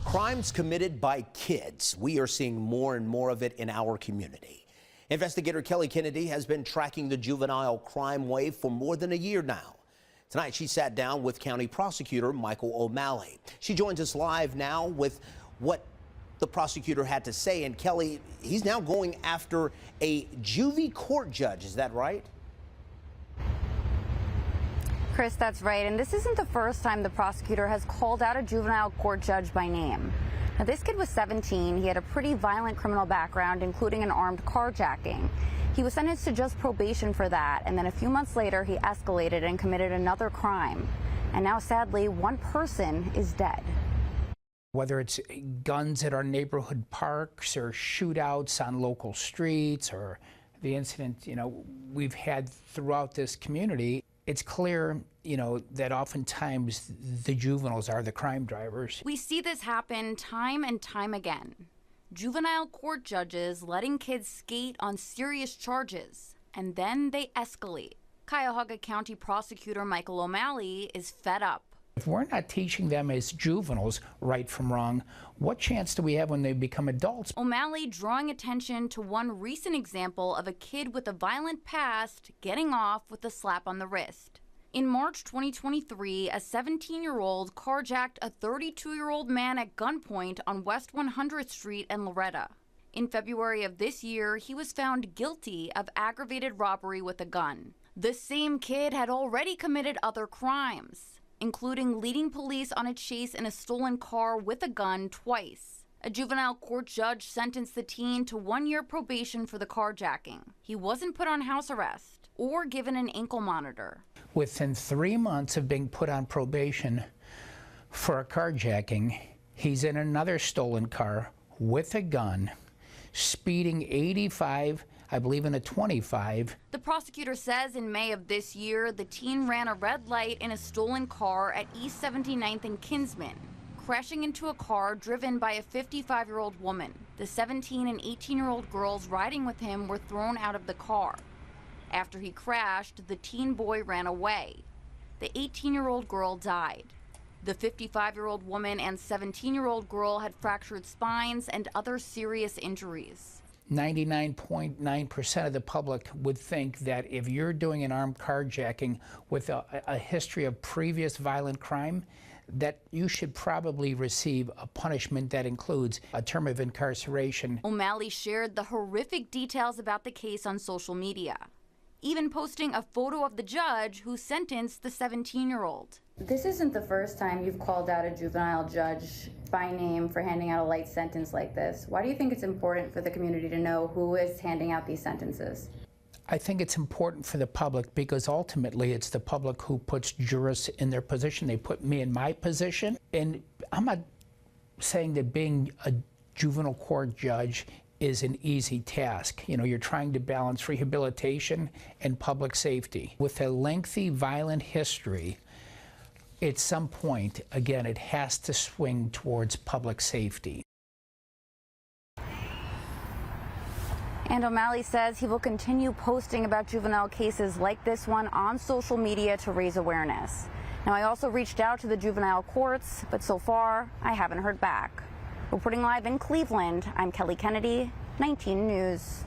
Crimes committed by kids. We are seeing more and more of it in our community. Investigator Kelly Kennedy has been tracking the juvenile crime wave for more than a year now. Tonight, she sat down with County Prosecutor Michael O'Malley. She joins us live now with what the prosecutor had to say. And Kelly, he's now going after a juvie court judge. Is that right? Chris, that's right. And this isn't the first time the prosecutor has called out a juvenile court judge by name. Now, this kid was 17. He had a pretty violent criminal background, including an armed carjacking. He was sentenced to just probation for that, and then a few months later, he escalated and committed another crime. And now, sadly, one person is dead. Whether it's guns at our neighborhood parks or shootouts on local streets or the incident, we've had throughout this community, it's clear, that oftentimes the juveniles are the crime drivers. We see this happen time and time again. Juvenile court judges letting kids skate on serious charges, and then they escalate. Cuyahoga County Prosecutor Michael O'Malley is fed up. If we're not teaching them as juveniles right from wrong, what chance do we have when they become adults? O'Malley drawing attention to one recent example of a kid with a violent past getting off with a slap on the wrist. In March 2023, a 17-year-old carjacked a 32-year-old man at gunpoint on West 100th Street in Loretta. In February of this year, he was found guilty of aggravated robbery with a gun. The same kid had already committed other crimes, including leading police on a chase in a stolen car with a gun twice. A juvenile court judge sentenced the teen to 1-year probation for the carjacking. He wasn't put on house arrest or given an ankle monitor. Within 3 months of being put on probation for a carjacking, he's in another stolen car with a gun, speeding 85, I believe in a 25. The prosecutor says in May of this year, the teen ran a red light in a stolen car at East 79th and Kinsman, crashing into a car driven by a 55-year-old woman. The 17 and 18-year-old girls riding with him were thrown out of the car. After he crashed, the teen boy ran away. The 18-year-old girl died. The 55-year-old woman and 17-year-old girl had fractured spines and other serious injuries. 99.9% of the public would think that if you're doing an armed carjacking with a history of previous violent crime, that you should probably receive a punishment that includes a term of incarceration. O'Malley shared the horrific details about the case on social media, even posting a photo of the judge who sentenced the 17-year-old. This isn't the first time you've called out a juvenile judge by name for handing out a light sentence like this. Why do you think it's important for the community to know who is handing out these sentences? I think it's important for the public because ultimately it's the public who puts jurists in their position. They put me in my position. And I'm not saying that being a juvenile court judge is an easy task. You're trying to balance rehabilitation and public safety. With a lengthy violent history, at some point, again, it has to swing towards public safety. And O'Malley says he will continue posting about juvenile cases like this one on social media to raise awareness. Now, I also reached out to the juvenile courts, but so far, I haven't heard back. Reporting live in Cleveland, I'm Kelly Kennedy, 19 News.